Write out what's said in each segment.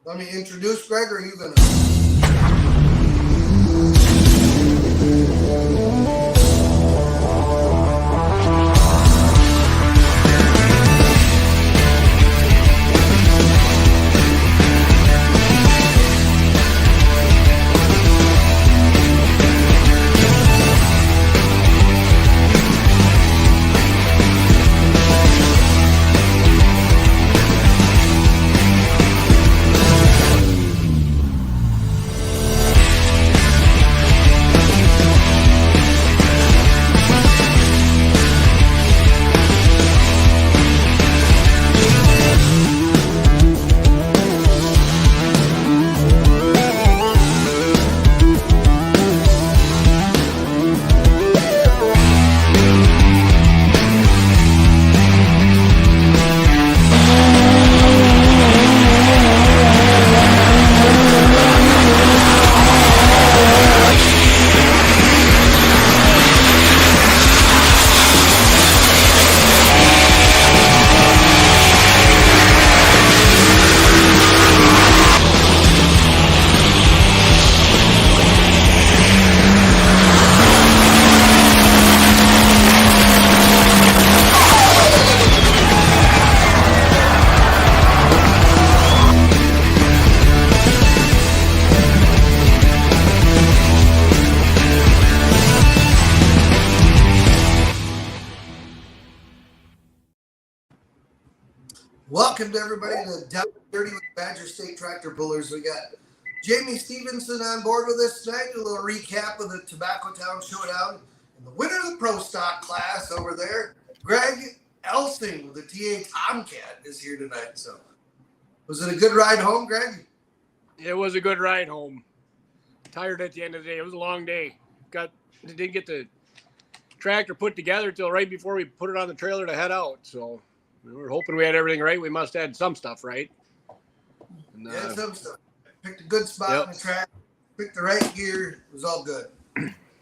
Let me introduce Greg, or are you going to? Welcome to everybody to Down Dirty with Badger State Tractor Pullers. We got Jamie Stevenson on board with us tonight. A little recap of the Tobacco Town Showdown. And the winner of the Pro Stock class over there, Greg Elsing with the TA Tomcat, is here tonight. So, was it a good ride home, Greg? It was a good ride home. Tired at the end of the day. It was a long day. Didn't get the tractor put together until right before we put it on the trailer to head out. So we were hoping we had everything right. We must have had some stuff right. And, some stuff. Picked a good spot on the track. Picked the right gear. It was all good.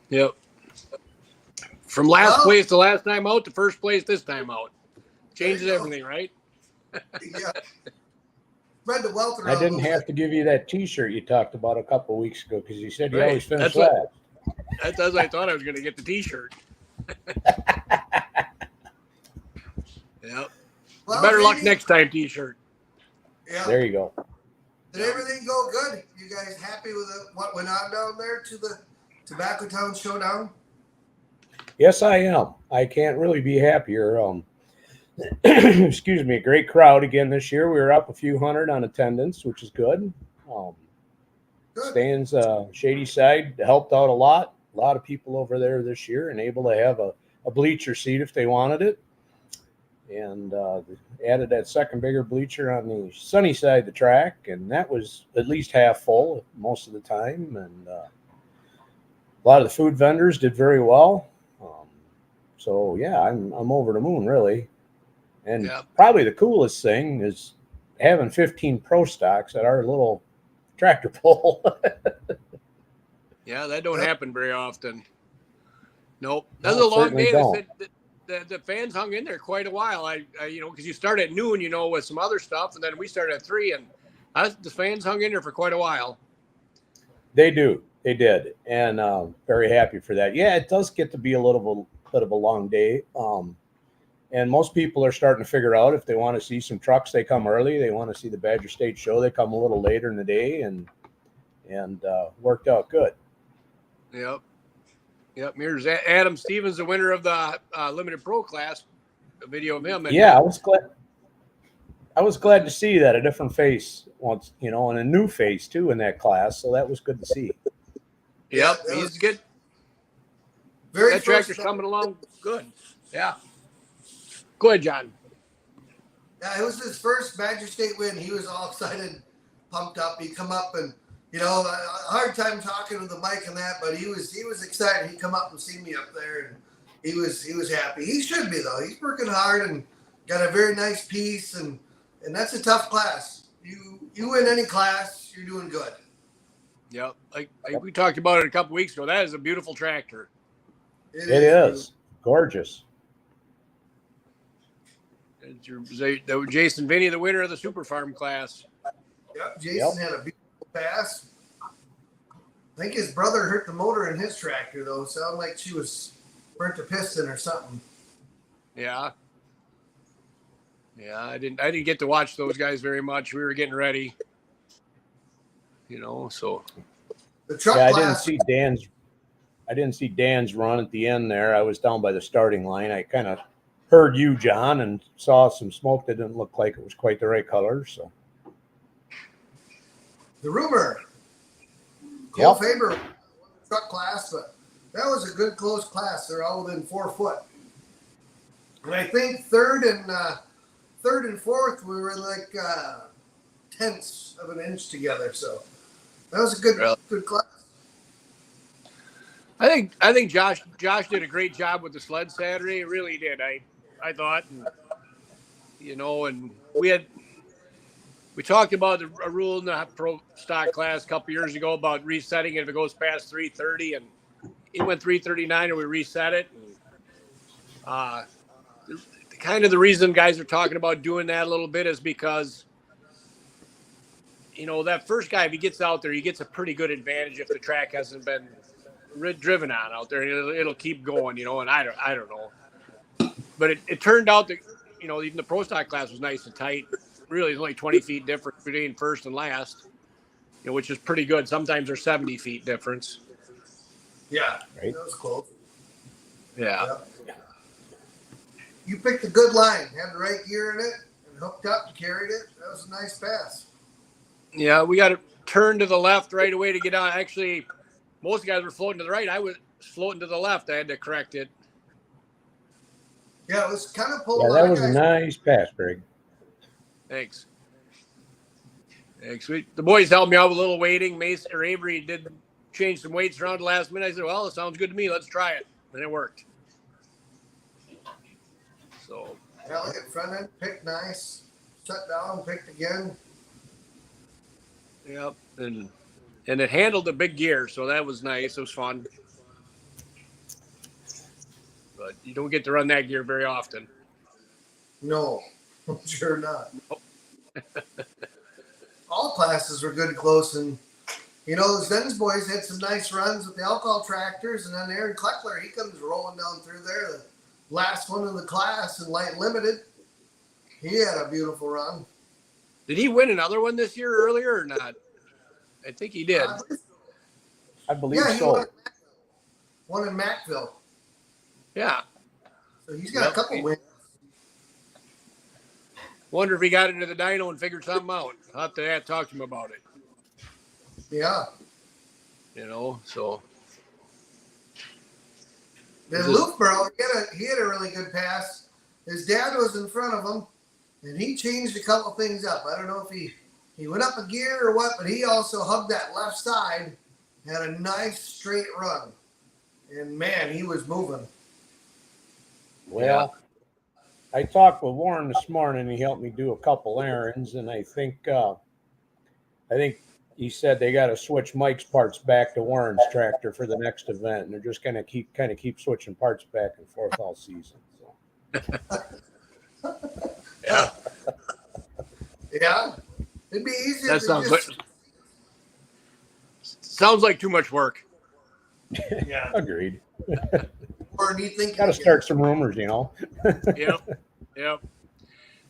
Yep. From last place to last time out to first place this time out. Changes everything, right? Yeah. Spread the wealth around. I didn't have to give you that T-shirt you talked about a couple of weeks ago because you said you always finish last. That's as I thought I was going to get the T-shirt. Yep. Well, better luck next time, T-shirt. Yeah. There you go. Did everything go good? You guys happy with what went on down there to the Tobacco Town Showdown? Yes, I am. I can't really be happier. Excuse me, a great crowd again this year. We were up a few hundred on attendance, which is good. Stands Shady Side helped out a lot. A lot of people over there this year and able to have a bleacher seat if they wanted it. And added that second bigger bleacher on the sunny side of the track, and that was at least half full most of the time. And a lot of the food vendors did very well. So yeah, I'm over the moon really. And probably the coolest thing is having 15 pro stocks at our little tractor pull. Yeah, that don't happen very often. Nope, that was a long day. The fans hung in there quite a while. I because you start at noon, with some other stuff, and then we started at 3, and the fans hung in there for quite a while. They did, and very happy for that. Yeah, it does get to be a little bit of a long day, and most people are starting to figure out if they want to see some trucks, they come early. They want to see the Badger State Show, they come a little later in the day, and worked out good. Yep. Here's Adam Stevens, the winner of the Limited Pro class. A video of him. Yeah, I was glad to see that, a different face once, and a new face too in that class. So that was good to see. Yep, he's good. That tractor's coming along good. Yeah. Go ahead, John. Yeah, it was his first Badger State win. He was all excited, pumped up. He'd come up and, a hard time talking with the mic and that, but he was excited. He'd come up and see me up there, and he was happy. He should be though. He's working hard and got a very nice piece, and that's a tough class. You win any class, you're doing good. Yep, like we talked about it a couple weeks ago. That is a beautiful tractor. It is gorgeous. It's Jason Vinny, the winner of the Super Farm class. Yep, Jason had a beautiful pass. I think his brother hurt the motor in his tractor, though. Sounded like she was burnt a piston or something. Yeah. Yeah, I didn't get to watch those guys very much. We were getting ready. So The truck Yeah, class. I didn't see Dan's run at the end there. I was down by the starting line. I kind of heard you, John, and saw some smoke that didn't look like it was quite the right color. So The rumor. Cole Yep. Faber won the truck class, but that was a good close class. They're all within 4 foot. And I think third and fourth we were like tenths of an inch together. So that was a good class. I think Josh did a great job with the sled Saturday. He really did. I thought, and we talked about a rule in the pro stock class a couple years ago about resetting it if it goes past 330, and it went 339, and we reset it. And, kind of the reason guys are talking about doing that a little bit is because, that first guy, if he gets out there, he gets a pretty good advantage if the track hasn't been driven on out there. It'll keep going, and I don't know. But it turned out that, even the pro stock class was nice and tight. Really, it's only 20 feet difference between first and last, which is pretty good. Sometimes there's 70 feet difference. Yeah, Right. that was close. Yeah. You picked a good line, had the right gear in it, and hooked up and carried it. That was a nice pass. Yeah, we got to turn to the left right away to get on. Actually, most guys were floating to the right. I was floating to the left. I had to correct it. Yeah, it was kind of pulled. Yeah, that was a nice pass, Greg. Thanks. The boys helped me out with a little weighting. Mason or Avery did change some weights around the last minute. I said, well, it sounds good to me. Let's try it. And it worked. So. Yeah, look at front end, picked nice. Shut down, picked again. Yep. And it handled the big gear, so that was nice. It was fun. But you don't get to run that gear very often. No, sure not. All classes were good close, and those Dennis boys had some nice runs with the alcohol tractors, and then Aaron Kleckler, he comes rolling down through there, the last one in the class in light limited. He had a beautiful run. Did he win another one this year earlier or not? I think he did. I believe he so. won in Mackville. Yeah. So he's got a couple wins. Wonder if he got into the dyno and figured something out. I'll have to talk to him about it. Yeah. So. Then Lufborough, he had a really good pass. His dad was in front of him, and he changed a couple things up. I don't know if he went up a gear or what, but he also hugged that left side, had a nice straight run. And, man, he was moving. Well, I talked with Warren this morning. He helped me do a couple errands, and I think he said they got to switch Mike's parts back to Warren's tractor for the next event, and they're just going to keep switching parts back and forth all season. So. Yeah. Yeah. It'd be easier. That sounds like too much work. Yeah. Agreed. Or do you think Got to start some rumors, Yep.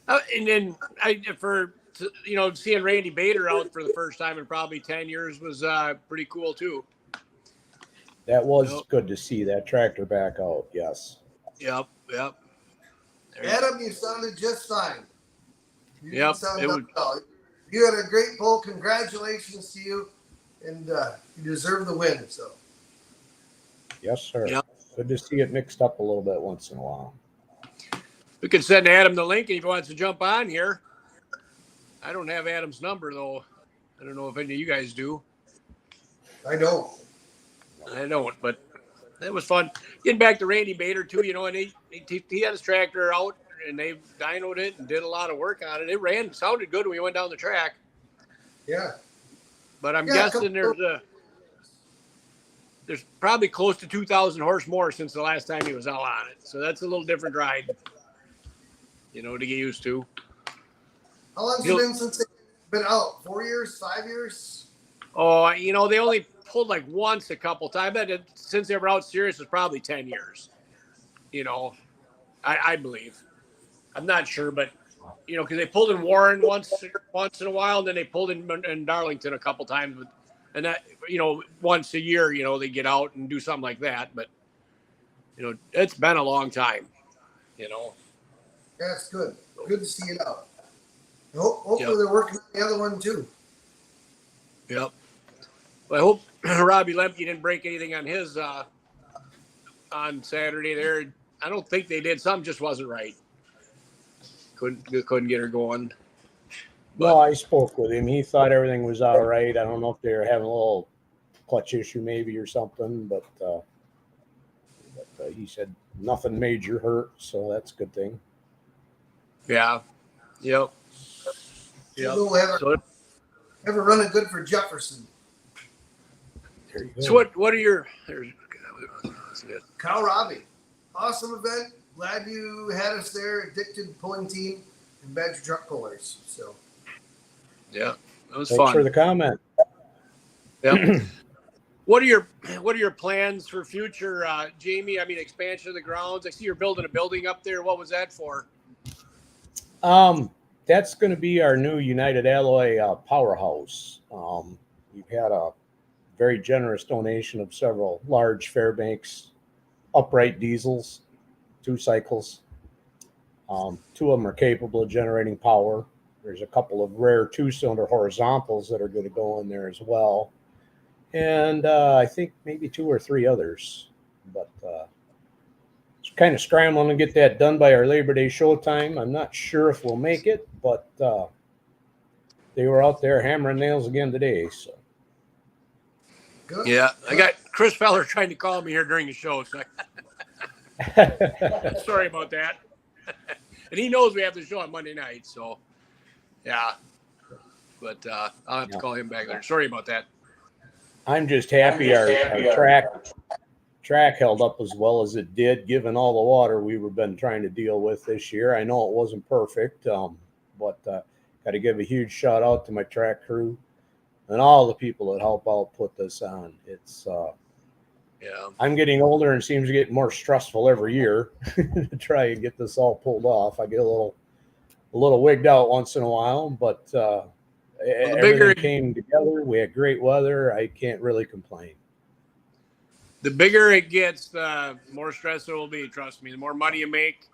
And then seeing Randy Bader out for the first time in probably 10 years was pretty cool too. That was good to see that tractor back out. Yes. Yep. Adam, you sounded just fine. You Yep. well. You had a great pull. Congratulations to you, and you deserve the win. So. Yes, sir. Yep. Good to see it mixed up a little bit once in a while. We could send Adam the link if he wants to jump on here. I don't have Adam's number though. I don't know if any of you guys do. I don't. I don't, but it was fun. Getting back to Randy Bader too, and he had his tractor out and they dynoed it and did a lot of work on it. It sounded good when we went down the track. Yeah. But I'm guessing there's probably close to 2,000 horse more since the last time he was out on it. So that's a little different ride, to get used to. How long's it been since they been out 4 years, 5 years. Oh, they only pulled like once a couple times. I bet since they were out serious, it's probably 10 years. I believe. I'm not sure, but because they pulled in Warren once in a while, and then they pulled in Darlington a couple times, and that once a year, they get out and do something like that. But it's been a long time. That's good. Good to see it out. Hopefully they're working on the other one too. Yep. Well, I hope Robbie Lemke didn't break anything on his on Saturday there. I don't think they did. Something just wasn't right. Couldn't get her going. But, no, I spoke with him. He thought everything was all right. I don't know if they were having a little clutch issue maybe or something, but he said nothing major hurt, so that's a good thing. Yeah. Yep. Ever running good for Jefferson. There you go. So what are your Kyle Robbie? Awesome event. Glad you had us there. Addicted pulling team and Badger truck pullers. So yeah, that was Thanks fun. for the comment. Yeah. What are your plans for future, Jamie? I mean, expansion of the grounds. I see you're building a building up there. What was that for? That's going to be our new United Alloy powerhouse. We've had a very generous donation of several large Fairbanks upright diesels, 2 cycles. 2 of them are capable of generating power. There's a couple of rare 2-cylinder horizontals that are going to go in there as well. And I think maybe 2 or 3 others. But it's kind of scrambling to get that done by our Labor Day showtime. I'm not sure if we'll make it, but they were out there hammering nails again today. So. Good. Yeah, I got Chris Feller trying to call me here during the show. So sorry about that. And he knows we have the show on Monday night, so yeah. But I'll have to call him back later. Sorry about that. I'm just happy our track held up as well as it did, given all the water we've been trying to deal with this year. I know it wasn't perfect, but got to give a huge shout out to my track crew and all the people that help out put this on. It's I'm getting older and it seems to get more stressful every year to try and get this all pulled off. I get a little wigged out once in a while, but everything came together. We had great weather. I can't really complain. The bigger it gets, the more stressful it will be. Trust me. The more money you make,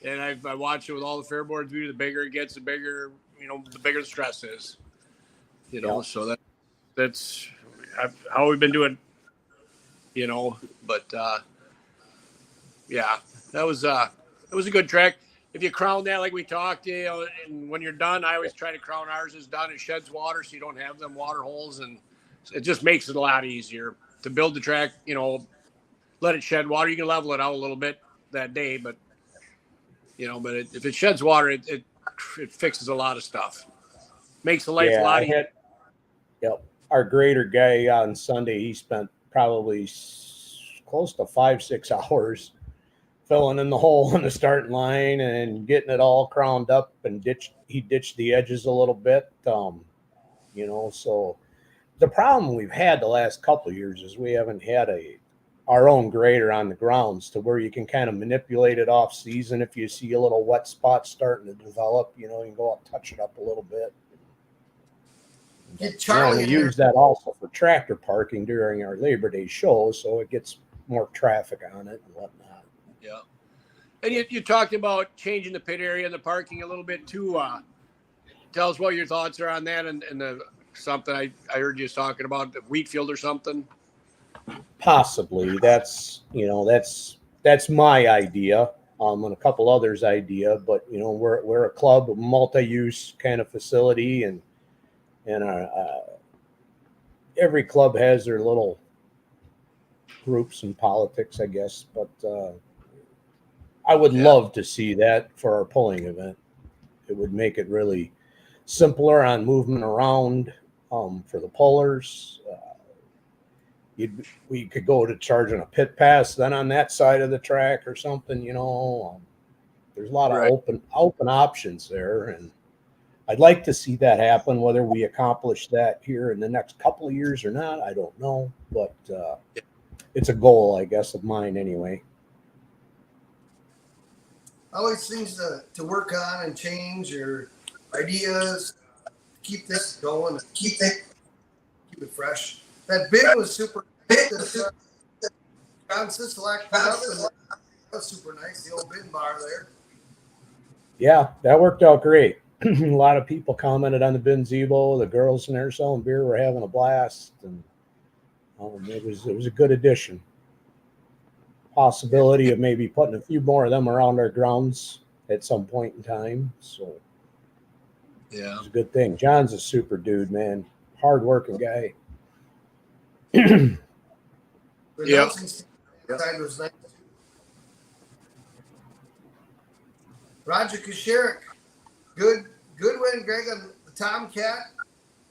and I watch it with all the fair boards we do. The bigger it gets, the bigger the stress is. So that's how we've been doing. But yeah, that was a good track. If you crown that like we talked, and when you're done, I always try to crown ours is done. It sheds water, so you don't have them water holes, and it just makes it a lot easier to build the track. Let it shed water. You can level it out a little bit that day, but if it sheds water, it fixes a lot of stuff. Makes the life a lot easier. Our grader guy on Sunday, he spent probably close to 5-6 hours filling in the hole in the starting line and getting it all crowned up, and he ditched the edges a little bit. So the problem we've had the last couple of years is we haven't had our own grader on the grounds to where you can kind of manipulate it off season. If you see a little wet spot starting to develop, you can go out and touch it up a little bit. We use that also for tractor parking during our Labor Day show, so it gets more traffic on it and whatnot. Yeah. And you talked about changing the pit area and the parking a little bit too. Tell us what your thoughts are on that and the something I heard you talking about, the wheat field or something. Possibly. That's my idea. And a couple others' idea, but we're a club, a multi-use kind of facility, and every club has their little groups and politics, I guess. But I would love to see that for our pulling event. It would make it really simpler on movement around for the pullers. We could go to charging a pit pass then on that side of the track or something. There's a lot of open options there, and I'd like to see that happen. Whether we accomplish that here in the next couple of years or not, I don't know. But it's a goal, I guess, of mine anyway. Always things to work on and change your ideas. Keep this going. Keep it fresh. That bid was super. John Sisolak put up, and that was super nice. The old bin bar there. Yeah, that worked out great. A lot of people commented on the bin Zebo. The girls in there selling beer were having a blast, and it was a good addition. Possibility of maybe putting a few more of them around our grounds at some point in time. So yeah, it's a good thing. John's a super dude, man. Hard working guy. Yeah. Was nice. Roger Kusherik, good win, Greg, on the Tomcat.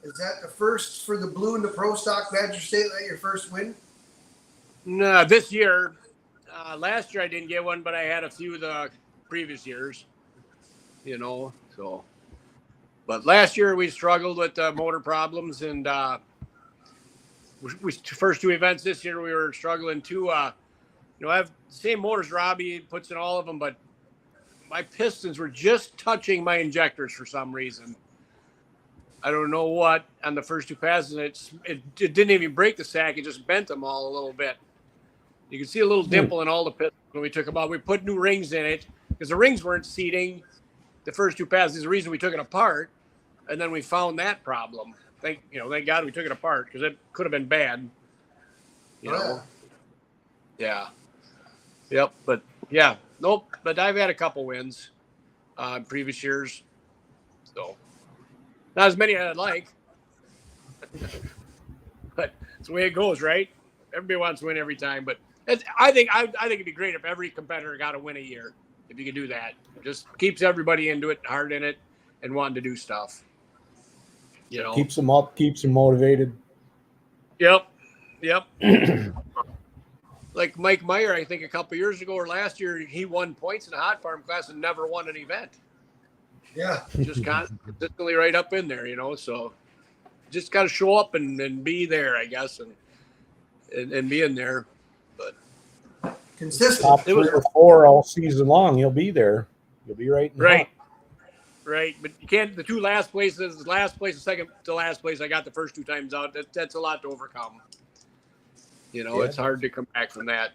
Is that the first for the Blue and the Pro Stock Badger State? That your first win? No, this year. Last year I didn't get one, but I had a few the previous years. So. But last year we struggled with motor problems, and we first two events this year we were struggling too. I have the same motors Robbie puts in all of them, but my pistons were just touching my injectors for some reason. I don't know what on the first two passes. It didn't even break the sack; it just bent them all a little bit. You can see a little dimple in all the pistons when we took them out. We put new rings in it because the rings weren't seating the first two passes. The reason we took it apart, and then we found that problem. Thank God we took it apart because it could have been bad. Yeah. Yep. But yeah, nope. But I've had a couple wins in previous years, so not as many as I'd like. But it's the way it goes, right? Everybody wants to win every time, but I think it'd be great if every competitor got a win a year. If you could do that, it just keeps everybody into it, hard in it, and wanting to do stuff. Keeps them up, keeps them motivated. Yep. Like Mike Meyer, I think a couple years ago or last year, he won points in the hot farm class and never won an event. Yeah, just consistently right up in there, So just got to show up and be there, I guess, and be in there. But consistent. Top 3 or 4 all season long. You'll be there. You'll be right. Right. But you can't. The two last places, the second to last place, I got the first 2 times out. That's a lot to overcome. It's hard to come back from that.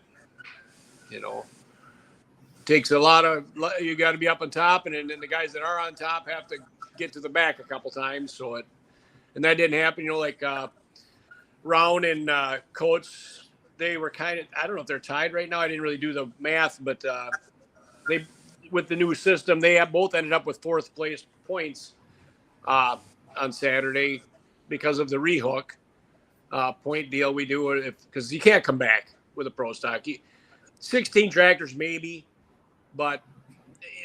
It takes a lot of. You got to be up on top, and then the guys that are on top have to get to the back a couple times. And that didn't happen. Like Round and Coates, they were kind of. I don't know if they're tied right now. I didn't really do the math, but they. With the new system, they have both ended up with 4th place points on Saturday because of the rehook point deal we do. Because you can't come back with a pro stock. 16 tractors maybe, but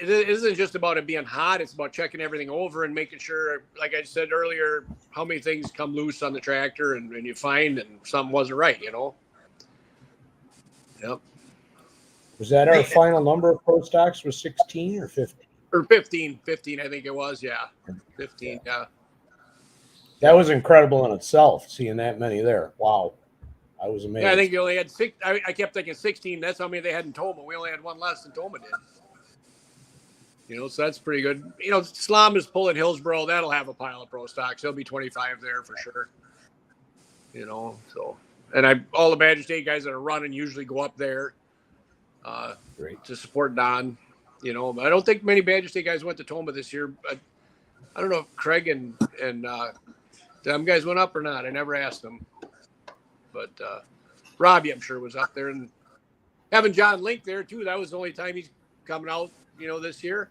it isn't just about it being hot. It's about checking everything over and making sure, like I said earlier, how many things come loose on the tractor and you find and something wasn't right. Yep. Was that our final number of pro stocks? Was 16 or 15? Or 15, I think it was. Yeah, 15. Yeah. That was incredible in itself, seeing that many there. Wow, I was amazed. Yeah, I think you only had 6. I kept thinking 16. That's how many they had in Toma. We only had one less than Toma did. So that's pretty good. Slom is pulling Hillsboro. That'll have a pile of pro stocks. There'll be 25 there for sure. So, and all the Badger State guys that are running usually go up there. Great. To support Don, I don't think many Badger State guys went to Toma this year. But I don't know if Craig and them guys went up or not. I never asked them. But Robbie, I'm sure, was up there, and having John Link there too. That was the only time he's coming out, this year.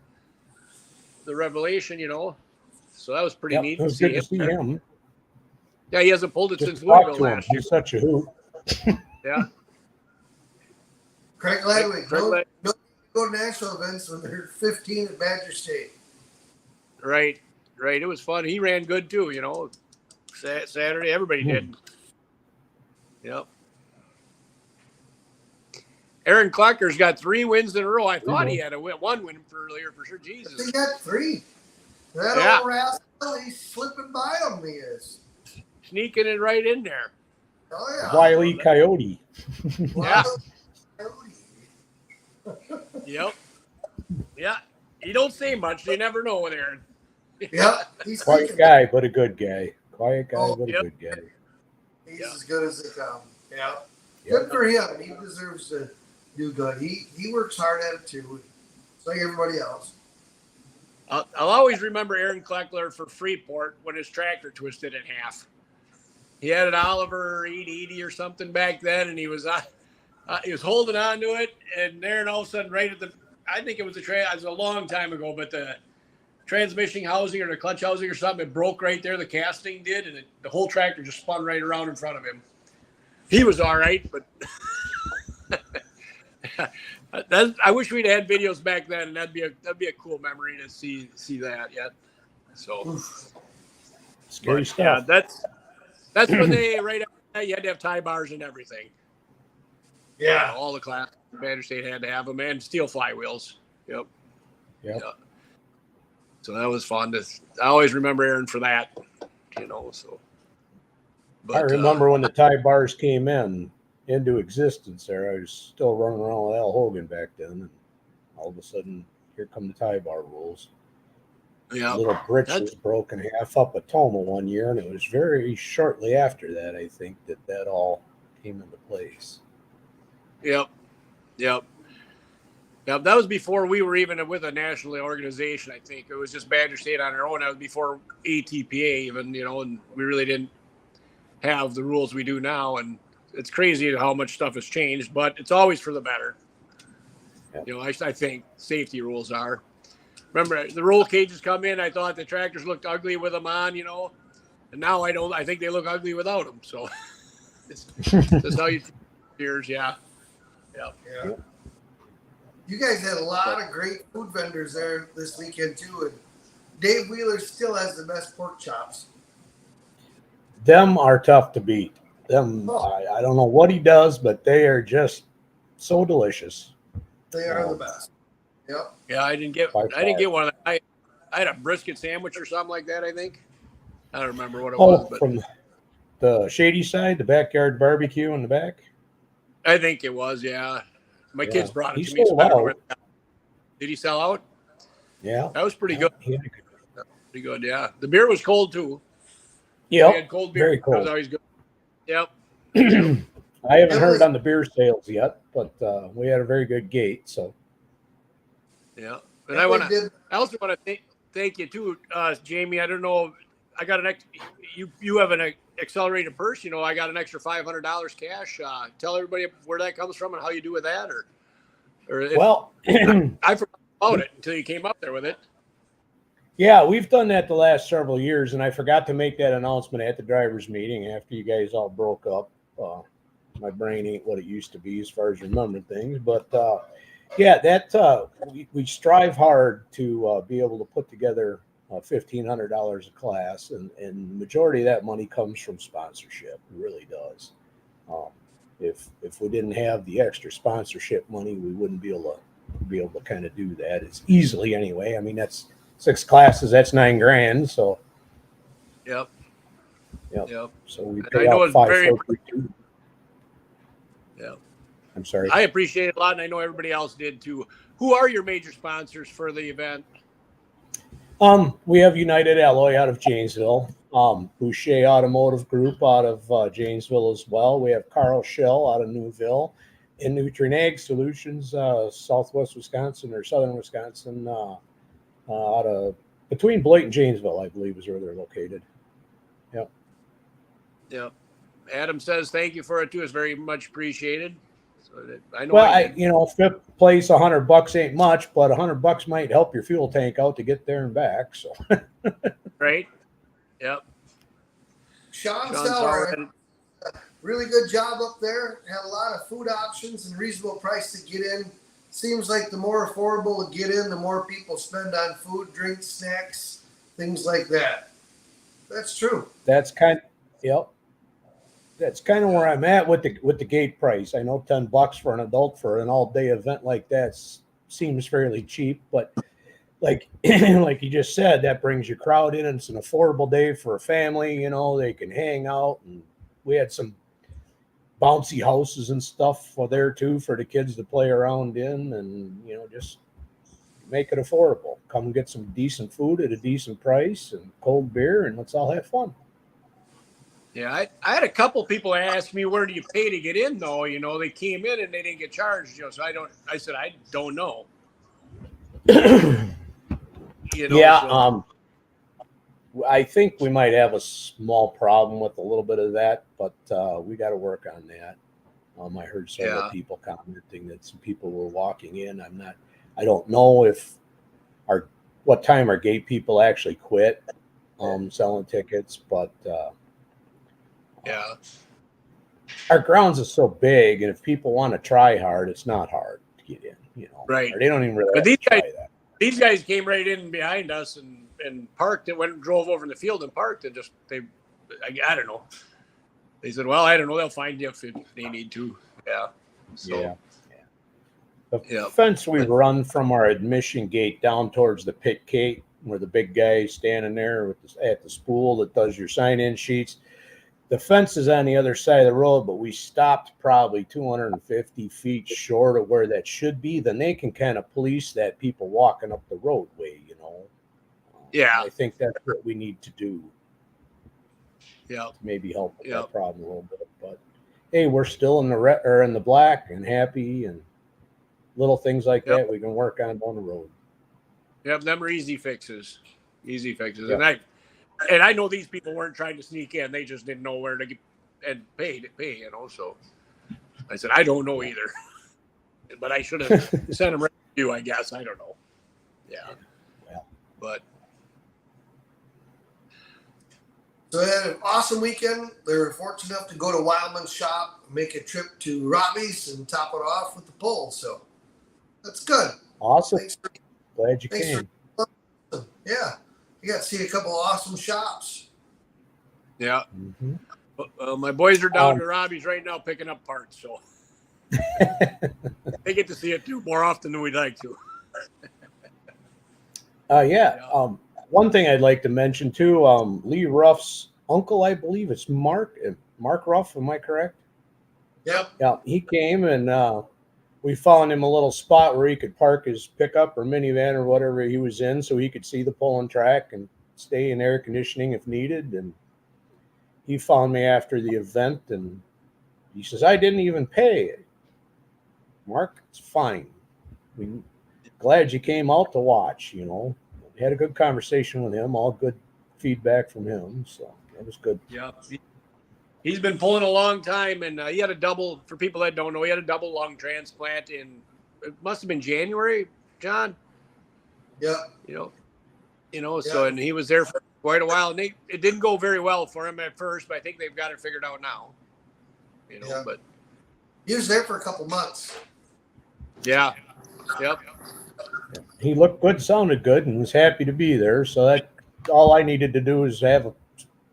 The revelation, so that was pretty neat. It was good to see him. Yeah, he hasn't pulled it Just since Louisville last year. He's such a hoot. Yeah. Craig Ledwig, don't go to national events when they're 15 at Badger State. Right. It was fun. He ran good too, Saturday, everybody did. Yep. Aaron Clucker's got 3 wins in a row. I thought he had one win earlier for sure. Jesus. He got 3. That old rascal, he's slipping by him, he is. Sneaking it right in there. Oh, yeah. Wile E. Coyote. Yeah. Coyote. Yep. Yeah. You don't say much. You never know with Aaron. Yeah. He's Quiet thinking. guy, but a good guy. Quiet guy, but a yep. good guy. He's Yeah. as good as they come. Yeah. Yep. Good for him. He deserves to do good. He works hard at it too. It's like everybody else. I'll always remember Aaron Kleckler for Freeport when his tractor twisted in half. He had an Oliver 880 or something back then, and he was holding on to it, and there, all of a sudden, right at the, I think it was it was a long time ago, but the transmission housing or the clutch housing or something, it broke right there. The casting did, and the whole tractor just spun right around in front of him. He was all right, but I wish we'd had videos back then, and that'd be a cool memory to see that yet. So Scary stuff. Yeah, that's when they right after that, you had to have tie bars and everything. Yeah. All the class Badger State had to have them, and steel flywheels. Yep. Yep. Yeah. So that was fun. I always remember Aaron for that. So. But, I remember when the tie bars came into existence there. I was still running around with Al Hogan back then, and all of a sudden, here come the tie bar rules. Yeah. Little bridge was broken half up at Toma one year, and it was very shortly after that, I think, that all came into place. Yep. That was before we were even with a national organization. I think it was just Badger State on our own. That was before ATPA even, and we really didn't have the rules we do now. And it's crazy how much stuff has changed, but it's always for the better. Yep. I think safety rules are. Remember, the roll cages come in. I thought the tractors looked ugly with them on, and now I don't. I think they look ugly without them. So that's how you years, yeah. You guys had a lot of great food vendors there this weekend too, and Dave Wheeler still has the best pork chops. Them are tough to beat. Them, I don't know what he does, but they are just so delicious. They are the best. Yep. Yeah, I didn't get one of them. I had a brisket sandwich or something like that, I think. I don't remember what it was. But from the shady side, the backyard barbecue in the back? I think it was, yeah. My kids brought it to He me. sold out. Did he sell out? Yeah. That was pretty good. Pretty good, yeah. The beer was cold, too. Yeah. Had cold beer. Very cold. That was always good. Yep. I haven't heard on the beer sales yet, but we had a very good gate, so. Yeah. And I also want to thank you, too, Jamie. I don't know. I got you have an accelerated purse. I got an extra $500 cash. Tell everybody where that comes from and how you do with that, I forgot about it until you came up there with it. Yeah, we've done that the last several years, and I forgot to make that announcement at the drivers' meeting after you guys all broke up. My brain ain't what it used to be as far as remembering things, but we strive hard to be able to put together $1,500 a class, and the majority of that money comes from sponsorship. It really does. If we didn't have the extra sponsorship money, we wouldn't be able to kind of do that as easily anyway. I mean, that's 6 classes, that's $9,000. So Yep. So we pay out $542. Yeah. I'm sorry. I appreciate it a lot, and I know everybody else did too. Who are your major sponsors for the event? We have United Alloy out of Janesville, Boucher Automotive Group out of Janesville as well. We have Carl Schell out of Newville, and Nutrien Ag Solutions, Southwest Wisconsin or Southern Wisconsin, out of between Blake and Janesville, I believe, is where they're located. Yep. Adam says thank you for it too. It's very much appreciated. So I know. Well, fifth place, $100 ain't much, but $100 might help your fuel tank out to get there and back. So. Right. Yep. Sean Sauer, really good job up there. Had a lot of food options and reasonable price to get in. Seems like the more affordable to get in, the more people spend on food, drinks, snacks, things like that. That's true. That's kind of where I'm at with the gate price. I know $10 for an adult for an all-day event like that seems fairly cheap, but like like you just said, that brings your crowd in, and it's an affordable day for a family. You know, they can hang out, and we had some bouncy houses and stuff for there too for the kids to play around in, and you know, just make it affordable. Come get some decent food at a decent price and cold beer, and let's all have fun. Yeah, I had a couple people ask me, where do you pay to get in, though? You know, they came in and they didn't get charged. You know, so I said, I don't know. You know, Yeah, so. I think we might have a small problem with a little bit of that, but we got to work on that. I heard several people commenting that some people were walking in. I don't know if what time our gate people actually quit selling tickets, but our grounds is so big, and if people want to try hard, it's not hard to get in. You know, right? Or they don't even really. But try that. These guys came right in behind us and parked and drove over in the field and parked, and I don't know. They said, well, I don't know. They'll find you if they need to. Yeah. So. Yeah. The fence we run from our admission gate down towards the pit gate, where the big guy standing there at the spool that does your sign-in sheets. The fence is on the other side of the road, but we stopped probably 250 feet short of where that should be. Then they can kind of police that people walking up the roadway, you know. Yeah. I think that's what we need to do. Yeah. To maybe help with that problem a little bit. But hey, we're still in the red or in the black and happy, and little things like that we can work on down the road. Yep, them are easy fixes. Yep. And I know these people weren't trying to sneak in. They just didn't know where to get and pay, you know. So I said, I don't know either. But I should have sent them right to you, I guess. I don't know. Yeah. But so they had an awesome weekend. They were fortunate enough to go to Wildman's shop, make a trip to Robbie's, and top it off with the poll. So that's good. Awesome. Glad you came. Yeah. You got to see a couple of awesome shops. Yeah. Mm-hmm. Well, my boys are down to Robbie's right now picking up parts, so they get to see it too more often than we'd like to. One thing I'd like to mention too, Lee Ruff's uncle, I believe it's Mark Ruff. Am I correct? Yep. Yeah. He came and we found him a little spot where he could park his pickup or minivan or whatever he was in, so he could see the pulling track and stay in air conditioning if needed. And he found me after the event, and he says, I didn't even pay. Mark, it's fine. We're glad you came out to watch, you know. We had a good conversation with him, all good feedback from him, so that was good. Yeah. He's been pulling a long time, and he had a double, for people that don't know, he had a double lung transplant it must have been January, John. Yeah. So, and he was there for quite a while, and it didn't go very well for him at first, but I think they've got it figured out now. But he was there for a couple months. Yeah. Yep. He looked good, sounded good, and was happy to be there. So that all I needed to do is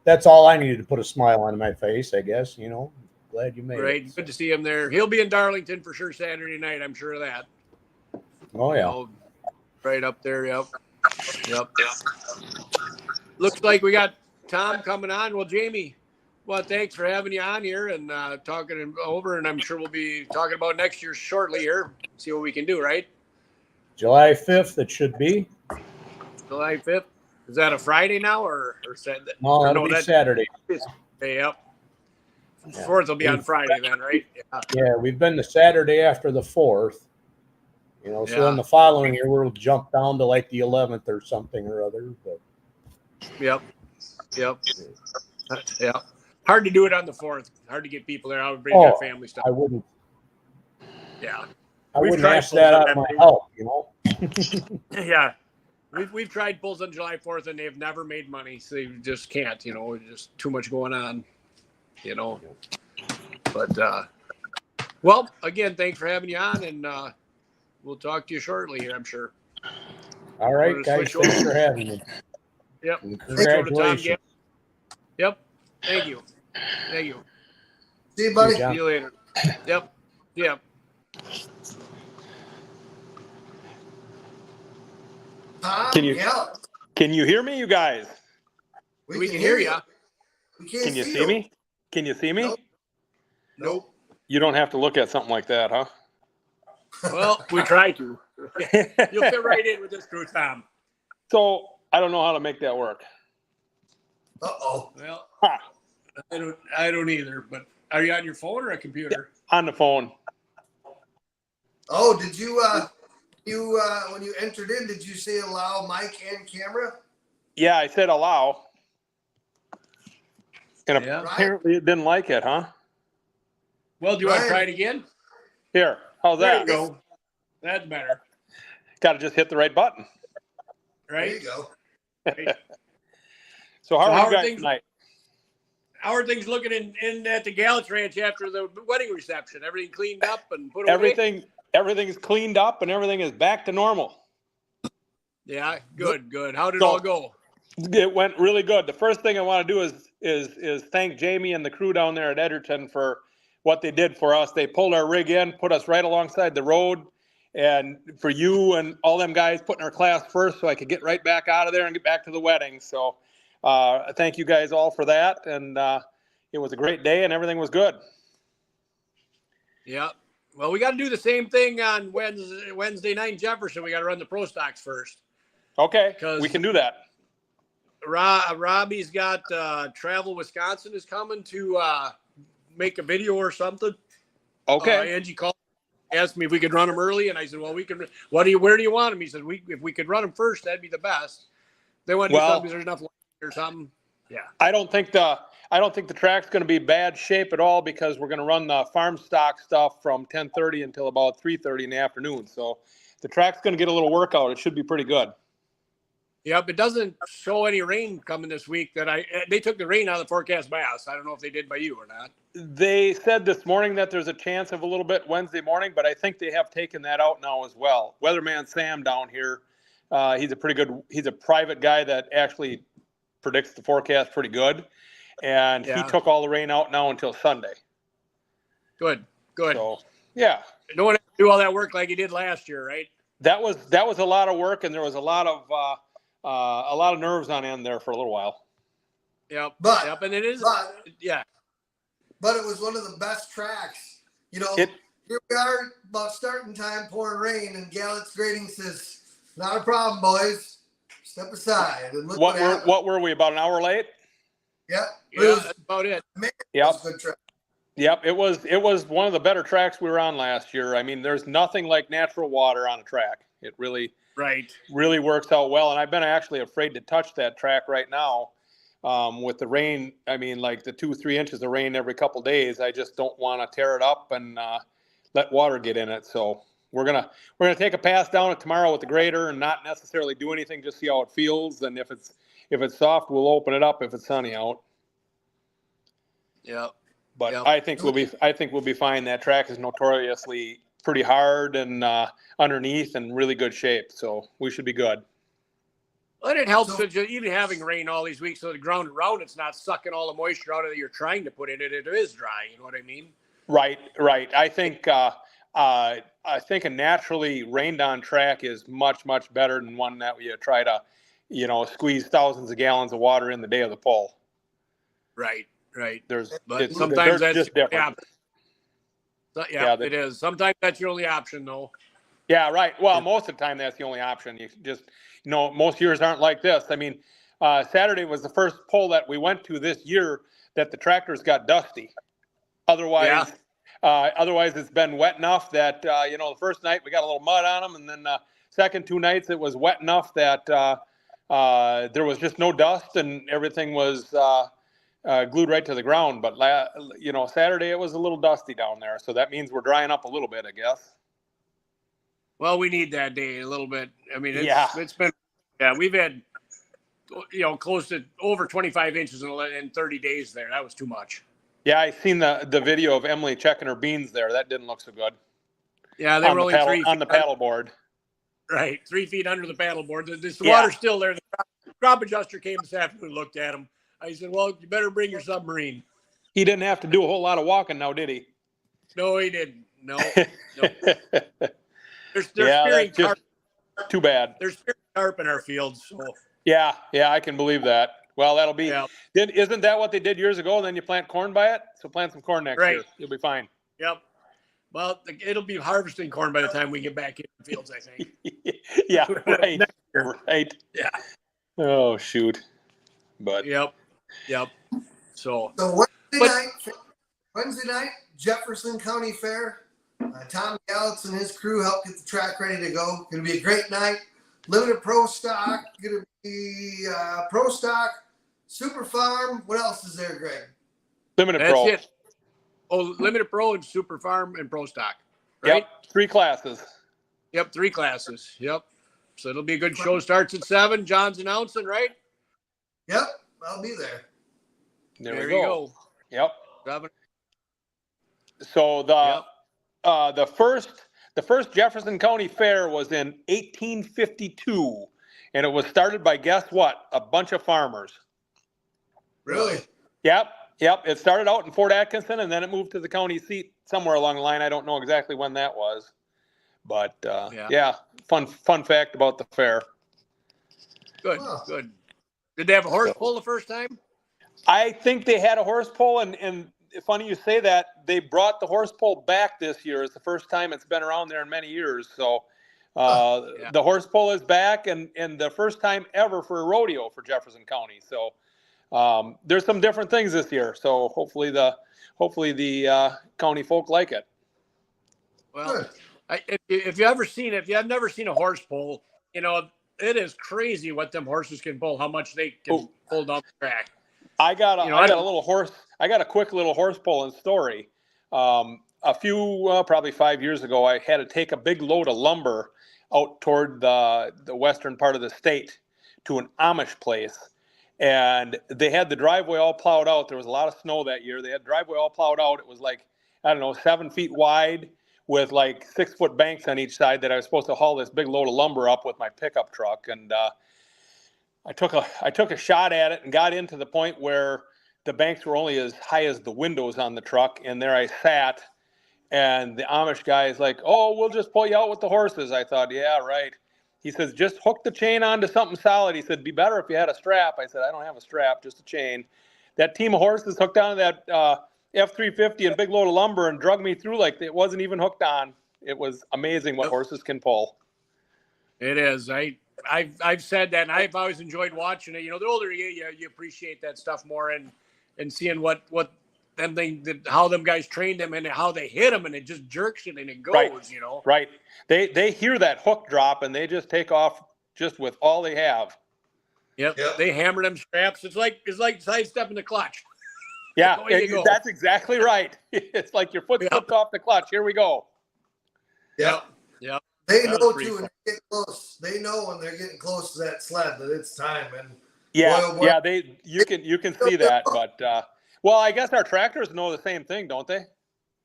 that's all I needed to put a smile on my face, I guess, you know. Glad you made it. Great. Good to see him there. He'll be in Darlington for sure Saturday night. I'm sure of that. Oh, yeah. Right up there. Yep. Looks like we got Tom coming on. Well, Jamie, thanks for having you on here and talking over. And I'm sure we'll be talking about next year shortly here. See what we can do, right? July 5th, it should be. July 5th. Is that a Friday now or Saturday? No, that'll be Saturday. Yep. 4th will be on Friday then, right? Yeah, we've been the Saturday after the 4th. You know, so in the following year we'll jump down to like the 11th or something or other. But Yep. Yeah. Hard to do it on the 4th. Hard to get people there. I would bring their family stuff. I wouldn't. Yeah. I wouldn't ask that out of my help, you know. Yeah. We've tried pulls on July 4th and they've never made money. So they just can't, you know, just too much going on, you know. But well, again, thanks for having you on, and we'll talk to you shortly here, I'm sure. All right, guys, thanks for having me. Yep. And congratulations. Yep. Thank you. See you, buddy. See you later. Yep. Tom Can you Gallitz. can you hear me, you guys? We can hear you. We can't Can you see see me? Can you see me? Nope. Nope. You don't have to look at something like that, huh? Well, we try to. You'll fit right in with this crew, Tom. So I don't know how to make that work. Uh-oh. Well, Huh. I don't either. But are you on your phone or a computer? On the phone. Oh, did you when you entered in, did you say allow mic and camera? Yeah, I said allow. And Yeah. apparently it didn't like it, huh? Well, do you want to Ryan. try it again? Here, how's There that? you go. That's better, Got to just hit the right button. There you right? go. Right. So how So are how you are guys things- tonight? How are things looking in at the Gallitz Ranch after the wedding reception? Everything cleaned up and put away? Everything's cleaned up and everything is back to normal. Yeah, good. How did So- it all go? It went really good. The first thing I want to do is thank Jamie and the crew down there at Edgerton for what they did for us. They pulled our rig in, put us right alongside the road, and for you and all them guys putting our class first so I could get right back out of there and get back to the wedding. So thank you guys all for that. And it was a great day and everything was good. Yeah. Well, we got to do the same thing on Wednesday night in Jefferson. We got to run the pro stocks first. Okay, 'Cause- we can do that. Robbie's got Travel Wisconsin is coming to make a video or something. Okay. Angie called, asked me if we could run them early, and I said, "Well, we can. Where do you want them?" He said, "If we could run them first, that'd be the best." They want to do Well- something because there's enough light or something. Yeah. I don't think the track's going to be bad shape at all because we're going to run the farm stock stuff from 10:30 until about 3:30 in the afternoon. So the track's going to get a little workout. It should be pretty good. Yep. It doesn't show any rain coming this week. They took the rain out of the forecast by us. I don't know if they did by you or not. They said this morning that there's a chance of a little bit Wednesday morning, but I think they have taken that out now as well. Weatherman Sam down here, he's a private guy that actually predicts the forecast pretty good. And he Yeah. took all the rain out now until Sunday. Good. So, yeah. No one had to do all that work like he did last year, right? That was a lot of work, and there was a lot of nerves on end there for a little while. Yep. But- yep. And it is. but- Yeah. But it was one of the best tracks. You know, It- here we are about starting time, pouring rain, and Gallitz Grading says, "Not a problem, boys. Step aside." And look what happened. What were we, about an hour late? Yep. Yeah. It was, That's about it. man, it Yep. was a good track. Yep, it was one of the better tracks we were on last year. I mean, there's nothing like natural water on a track. It really Right. works out well. And I've been actually afraid to touch that track right now with the rain. I mean, like the 2-3 inches of rain every couple of days. I just don't want to tear it up and let water get in it. So we're gonna take a pass down it tomorrow with the grader and not necessarily do anything, just see how it feels. And if it's soft, we'll open it up if it's sunny out. Yep. But Yep. I think we'll be fine. That track is notoriously pretty hard and underneath in really good shape, so we should be good. And it helps So- with just even having rain all these weeks, so the ground around it's not sucking all the moisture out of it you're trying to put in it. It is dry. You know what I mean? Right. I think a naturally rained on track is much better than one that you try to, squeeze thousands of gallons of water in the day of the pull. Right. But It's sometimes they're that's just your different. option. Yeah, It is. Sometimes that's your only option, though. Yeah, right. Well, most of the time that's the only option. You just, most years aren't like this. I mean, Saturday was the first pull that we went to this year that the tractors got dusty. Otherwise, it's been wet enough that the first night we got a little mud on them, and then the second 2 nights it was wet enough that there was just no dust and everything was glued right to the ground. But Saturday it was a little dusty down there, so that means we're drying up a little bit, I guess. Well, we need that day a little bit. I mean, it's been we've had close to over 25 inches in 30 days there. That was too much. Yeah, I seen the video of Emily checking her beans there. That didn't look so good. Yeah, they were only 3 feet on the paddle board. Right, 3 feet under the paddle board. The Yeah. water's still there. The crop adjuster came this afternoon and looked at him. I said, "Well, you better bring your submarine." He didn't have to do a whole lot of walking now, did he? No, he didn't. No. They're Yeah, spearing that's just too bad. They're spearing sharp in our fields. So Yeah, I can believe that. Well, that'll be. yeah, Isn't that what they did years ago? And then you plant corn by it. So plant some corn next Right. year. You'll be fine. yep. Well, it'll be harvesting corn by the time we get back in the fields, I think. Yeah, right, Next year. right. Yeah. Oh shoot. But Yep. So So Wednesday night, Jefferson County Fair. Tom Gallitz and his crew helped get the track ready to go. Going to be a great night. Limited pro stock. Going to be pro stock, super farm. What else is there, Greg? limited that's pro. it. Oh, limited pro and super farm and pro stock. Right? Yep, 3 classes. Yep, 3 classes. Yep. So it'll be a good show. Starts at 7. John's announcing, right? Yep, I'll be there. There you go. Yep. 7. So the first Jefferson County Fair was in 1852, and it was started by, guess what? A bunch of farmers. Really? Yep. It started out in Fort Atkinson, and then it moved to the county seat somewhere along the line. I don't know exactly when that was, but yeah, fun fact about the fair. Good, Wow. good. Did they have a horse pull the first time? I think they had a horse pull, and funny you say that. They brought the horse pull back this year. It's the first time it's been around there in many years. So the horse pull is back, and the first time ever for a rodeo for Jefferson County. So there's some different things this year. So hopefully the county folk like it. Well, if you have never seen a horse pull, it is crazy what them horses can pull, how much they can pull down the track. I got a quick little horse pulling story. A few, probably 5 years ago, I had to take a big load of lumber out toward the western part of the state to an Amish place. And they had the driveway all plowed out. There was a lot of snow that year. They had the driveway all plowed out. It was like, 7 feet wide with like 6-foot banks on each side that I was supposed to haul this big load of lumber up with my pickup truck. And I took a shot at it and got into the point where the banks were only as high as the windows on the truck. And there I sat, and the Amish guy is like, "Oh, we'll just pull you out with the horses." I thought, yeah, right. He says, "Just hook the chain onto something solid." He said, "Be better if you had a strap." I said, "I don't have a strap, just a chain." That team of horses hooked onto that F-350 and big load of lumber and drug me through like it wasn't even hooked on. It was amazing what horses can pull. It is. I've said that, and I've always enjoyed watching it. The older you appreciate that stuff more, and seeing how them guys trained them and how they hit them, and it just jerks it and it goes. Right. Right. They hear that hook drop and they just take off just with all they have. Yep. They hammer them straps. It's like sidestepping the clutch. Yeah, that's exactly right. It's like your foot slipped off the clutch. Here we go. Yep. Yep. They know too when they get close. They know when they're getting close to that sled that it's time. And you can see that. But well, I guess our tractors know the same thing, don't they?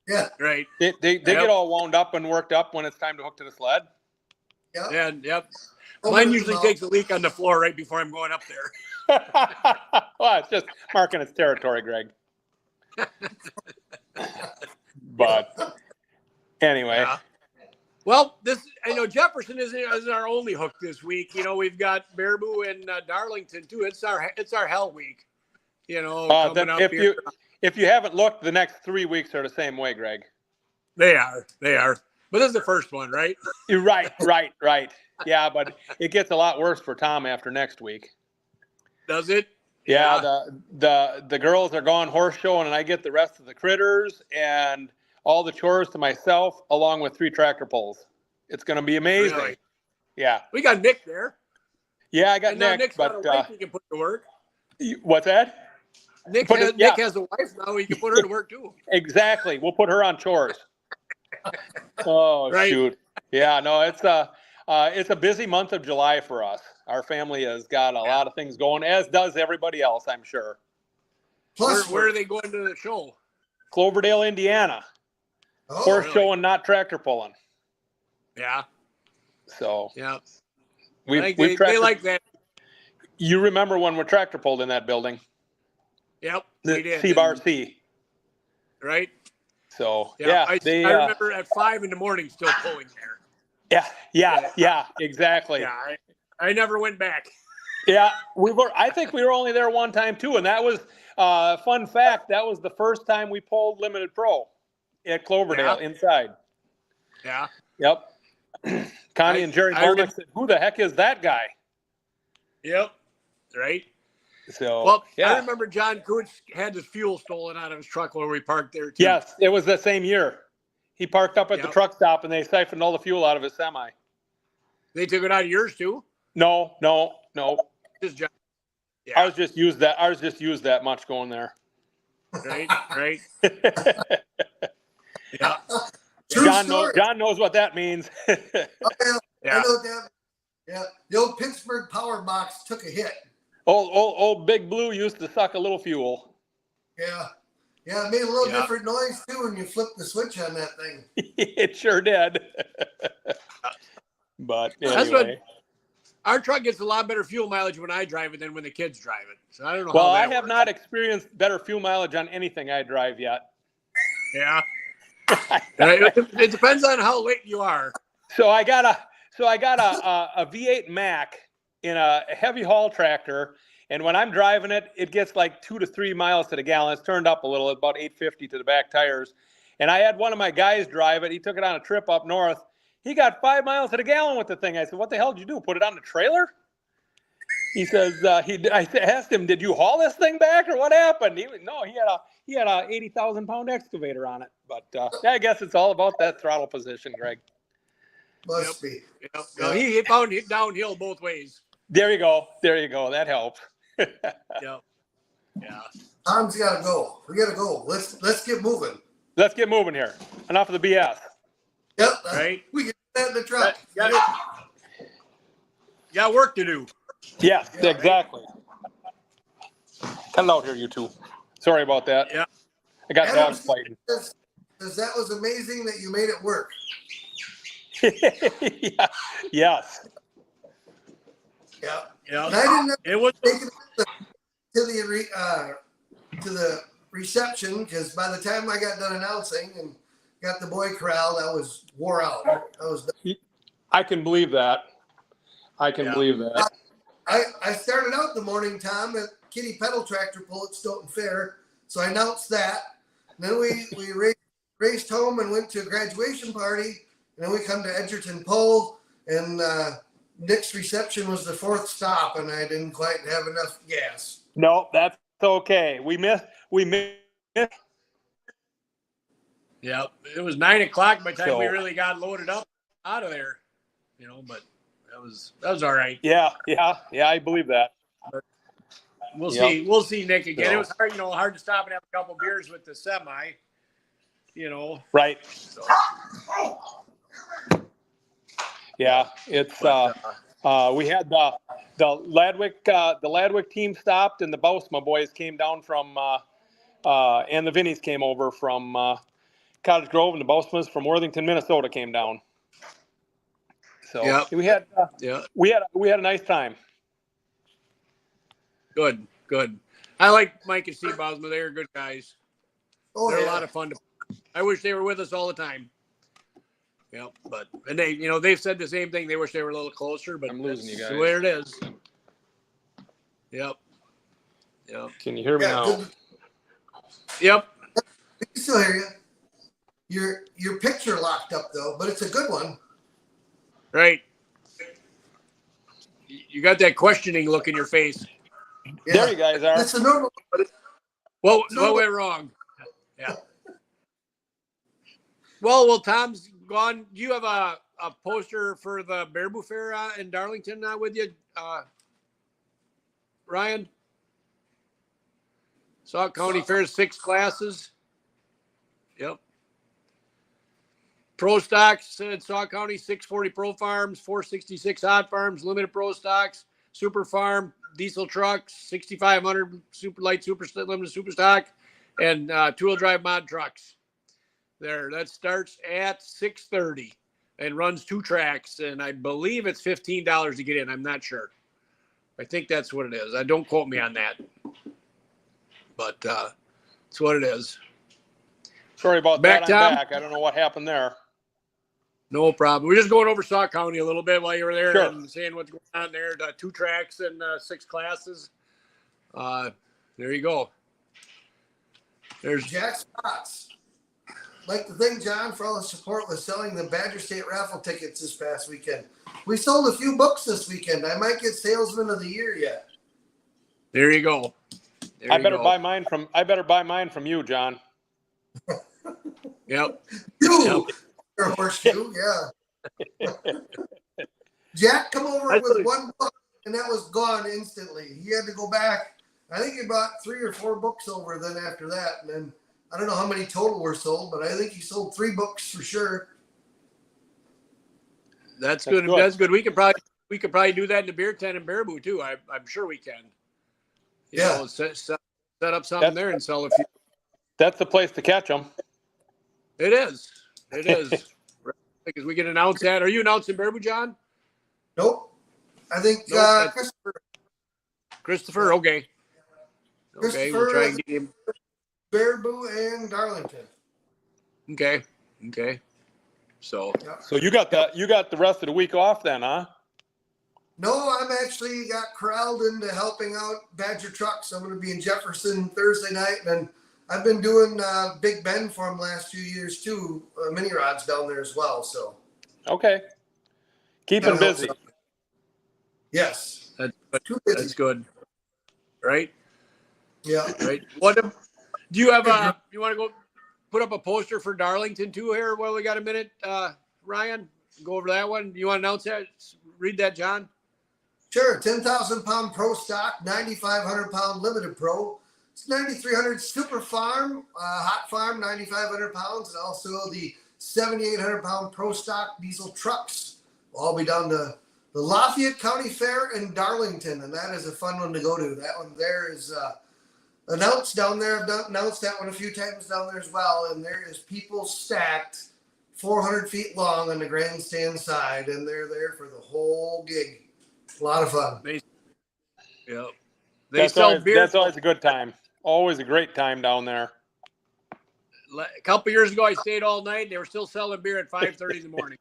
Yeah. Right. They get all wound up and worked up when it's time to hook to the sled. Yeah. Yep. Mine usually takes a leak on the floor right before I'm going up there. Well, it's just marking its territory, Greg. But anyway. Yeah. Well, Jefferson is our only hook this week. We've got Baraboo and Darlington too. It's our hell week. Coming up here. If you haven't looked, the next 3 weeks are the same way, Greg. They are. But this is the first one, right? You're right. Yeah, but it gets a lot worse for Tom after next week. Does it? Yeah. The girls are gone horse showing, and I get the rest of the critters and all the chores to myself, along with 3 tractor pulls. It's going to be amazing. Really? Yeah. We got Nick there. Yeah, I got Nick. Nick's got a wife he can put to work. What's that? Nick has a wife now. He can put her to work too. Exactly. We'll put her on chores. Oh, right. Shoot. Yeah, no, it's a busy month of July for us. Our family has got a lot of things going, as does everybody else, I'm sure. Plus, where are they going to the show? Cloverdale, Indiana. Oh, horse really? showing, not tractor pulling. Yeah. So yeah, they like that. You remember when we tractor pulled in that building? Yep, we did. C-Bar-C. Right. So I remember at 5 a.m. still pulling there. Yeah, exactly. Yeah, I never went back. Yeah, I think we were only there one time too, and that was fun fact. That was the first time we pulled Limited Pro at Cloverdale inside. Yeah. Yep. Connie and Jerry Molnick said, "Who the heck is that guy?" Yep. Right. So, well, I remember John Cooch had his fuel stolen out of his truck where we parked there too. Yes, it was the same year. He parked up at the truck stop and they siphoned all the fuel out of his semi. They took it out of yours too? No. Just John. Yeah. Ours just used that much going there. Right. Yeah. John knows what that means. Oh, yeah. I know that. Yeah. The old Pittsburgh power box took a hit. Old Big Blue used to suck a little fuel. Yeah. Yeah, it made a little different noise too when you flipped the switch on that thing. It sure did. But anyway. That's what, our truck gets a lot better fuel mileage when I drive it than when the kids drive it. So I don't know. Well, I have not experienced better fuel mileage on anything I drive yet. Yeah. It depends on how late you are. So I got a V8 Mac in a heavy haul tractor, and when I'm driving it, it gets like 2 to 3 miles to the gallon. It's turned up a little, about 850 to the back tires. And I had one of my guys drive it. He took it on a trip up north. He got 5 miles to the gallon with the thing. I said, "What the hell did you do? Put it on the trailer?" He says, I asked him, "Did you haul this thing back or what happened?" He had a 80,000 pound excavator on it. But I guess it's all about that throttle position, Greg. Must be. Yep. No, he found it downhill both ways. There you go. That helps. Yep. Yeah. Tom's got to go. We got to go. Let's get moving. Let's get moving here. Enough of the BS. Yep. Right. We get that in the truck. Got work to do. Yes, exactly. Come out here, you two. Sorry about that. Yeah. I got dogs fighting. Because that was amazing that you made it work. Yeah. Yes. Yeah. Yeah. And I didn't It was take it to the reception because by the time I got done announcing and got the boy corralled, I was wore out. I can believe that. Believe that. I started out the morning, Tom, at Kitty Pedal Tractor Pull at Stoughton Fair. So I announced that. And then we raced home and went to a graduation party. And then we come to Edgerton Pull. And Nick's reception was the fourth stop. And I didn't quite have enough gas. No, that's okay. We missed. Yeah. It was 9 o'clock by the time we really got loaded up out of there. But that was all right. Yeah, I believe that. But we'll see Nick again. So, it was hard, hard to stop and have a couple beers with the semi, Right. So. Yeah, it's we had the Ladwick team stopped and the Bausma boys came down from and the Vinnies came over from Cottage Grove, and the Bausmas from Worthington, Minnesota came down. So we had a nice time. Good. I like Mike and Steve Bausma. They're good guys. They're a lot of fun. I wish they were with us all the time. Yeah, and they've said the same thing. They wish they were a little closer, but I'm losing you guys. The way it is. Yep. Can you hear me now? Good. Yep. I can still hear you. Your picture locked up though, but it's a good one. Right. You got that questioning look in your face. Yeah. There you guys are. That's a normal. What went wrong? Yeah. Well, Tom's gone. Do you have a poster for the Baraboo Fair in Darlington with you, Ryan? Sauk County Fair, 6 classes. Yep. Pro stocks in Sauk County, 640 Pro Farms, 466 Hot Farms, limited Pro stocks, Super Farm, diesel trucks, 6,500 super light, limited super stock, and 2-wheel drive mod trucks. There, that starts at 6:30 and runs 2 tracks, and I believe it's $15 to get in. I'm not sure. I think that's what it is. Don't quote me on that, but it's what it is. Sorry about back, that. I'm Tom. back. I don't know what happened there. No problem. We're just going over Sauk County a little bit while you were there Sure. and seeing what's going on there. 2 tracks and 6 classes. There you go. There's Jack Spots. Like to thank John for all the support with selling the Badger State raffle tickets this past weekend. We sold a few books this weekend. I might get Salesman of the Year yet. There you go. There I you better go. buy mine from you, John. Yep. You, your horseshoe, yeah. Jack come over with one book, and that was gone instantly. He had to go back. I think he brought 3 or 4 books over then after that. And then I don't know how many total were sold, but I think he sold 3 books for sure. That's good. That's good. We could probably do that in the beer tent in Baraboo too. I'm sure we can. You know, set up something there and sell a few. That's the place to catch them. It is. It is. Because we can announce that. Are you announcing Baraboo, John? Nope. I think Nope, Christopher. Christopher, okay. Okay, we'll try and get him. Baraboo and Darlington. Okay. Okay. So So you got the rest of the week off then, huh? No, I'm actually got corralled into helping out Badger Trucks. I'm going to be in Jefferson Thursday night, and I've been doing Big Ben for him last few years too. Mini rods down there as well. So Okay. Keeping busy. Yes, that's good. Right? Yeah. Right. What do you have you want to go put up a poster for Darlington too here while we got a minute, Ryan? Go over that one. You want to announce that? Read that, John? Sure. 10,000 pound pro stock, 9,500 pound limited pro. It's 9,300 super farm, hot farm, 9,500 pounds, and also the 7,800 pound pro stock diesel trucks. Will all be down to the Lafayette County Fair in Darlington, and that is a fun one to go to. That one there is announced down there. I've announced that one a few times down there as well, and there is people stacked 400 feet long on the grandstand side, and they're there for the whole gig. A lot of fun. They That's sell always, beer. that's always a good time. Always a great time down there. A couple years ago, I stayed all night. They were still selling beer at 5:30 in the morning.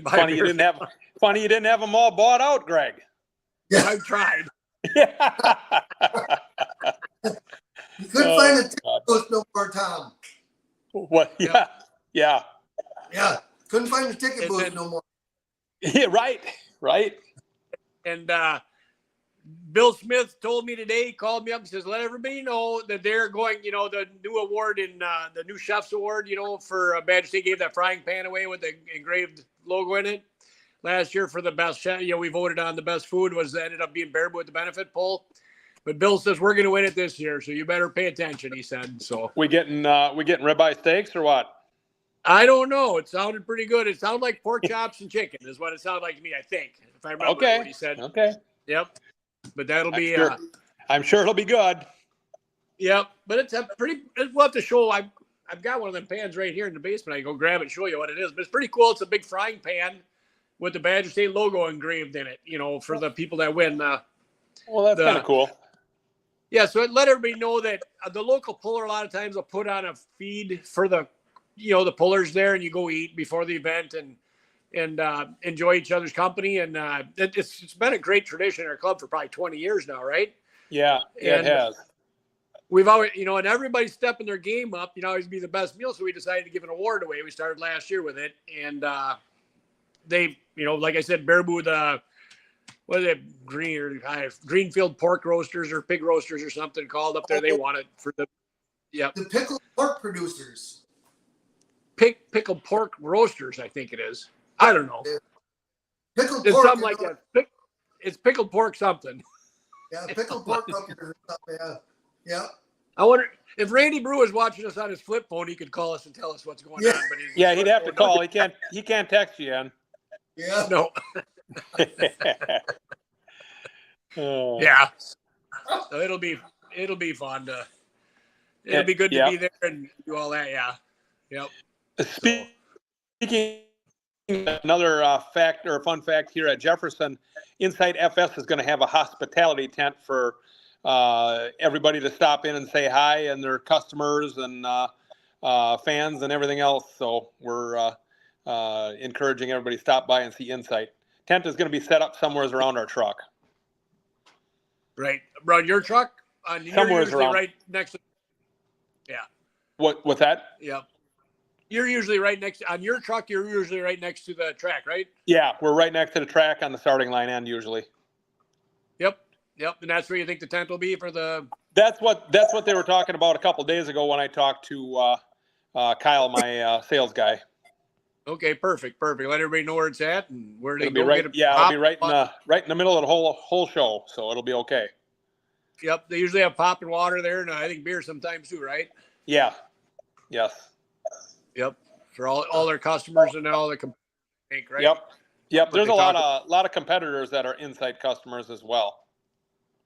Funny you didn't have them all bought out, Greg. Yeah. I've tried. Yeah. You couldn't find a ticket booth no more, Tom. What? Yeah. Yeah. Yeah. Couldn't find a ticket booth no more. Yeah. Right. And Bill Smith told me today, he called me up and says, let everybody know that they're going, the new award in the new Chef's Award, for Badger State gave that frying pan away with the engraved logo in it. Last year for the best chef, we voted on the best food ended up being Baraboo at the benefit poll. But Bill says we're going to win it this year, so you better pay attention, he said. So we getting ribeye steaks or what? I don't know. It sounded pretty good. It sounded like pork chops and chicken is what it sounded like to me, I think. If I remember what he said. Okay. Yep. But that'll be I'm sure it'll be good. Yep. But it's we'll have to show. I've got one of them pans right here in the basement. I can go grab it and show you what it is. But it's pretty cool. It's a big frying pan with the Badger State logo engraved in it, for the people that win. Well, that's kind of cool. Yeah, so let everybody know that the local puller a lot of times will put on a feed for the pullers there, and you go eat before the event and enjoy each other's company. And it's been a great tradition in our club for probably 20 years now, right? Yeah, it has. We've always, and everybody's stepping their game up, always be the best meal. So we decided to give an award away. We started last year with it. And they, like I said, Baraboo, what is it, Greenfield Pork Roasters or Pig Roasters or something called up there. They want it for the pickled pork producers. Pickled Pork Roasters, I think it is. I don't know. Pickled it's pork. Something like that. It's pickled pork something. Yeah, pickled pork cookers or something. Yeah. I wonder if Randy Brew is watching us on his flip phone, he could call us and tell us what's going on. But he'd have to call. He can't text you in. Yeah. No. Yeah. So it'll be fun to. It'll be good to be there and do all that. Yeah. Yep. Speaking another fact or fun fact here at Jefferson, Inside FS is going to have a hospitality tent for everybody to stop in and say hi, and their customers and fans and everything else. So we're encouraging everybody to stop by and see Insight. Tent is going to be set up somewhere around our truck. Right. Around your truck? You're Somewhere's usually around. right next to. Yeah. What's that? Yep. You're usually right on your truck. You're usually right next to the track, right? Yeah, we're right next to the track on the starting line end usually. Yep. And that's where you think the tent will be for the. That's what they were talking about a couple of days ago when I talked to Kyle, my sales guy. Okay, perfect. Let everybody know where it's at and where they It'll be go right. get a Yeah, it'll be right pop. in the middle of the whole show, so it'll be okay. Yep, they usually have pop and water there, and I think beer sometimes too, right? Yeah. Yes. Yep, for all their customers and all the right? Yep. But There's a lot of competitors that are Insight customers as well.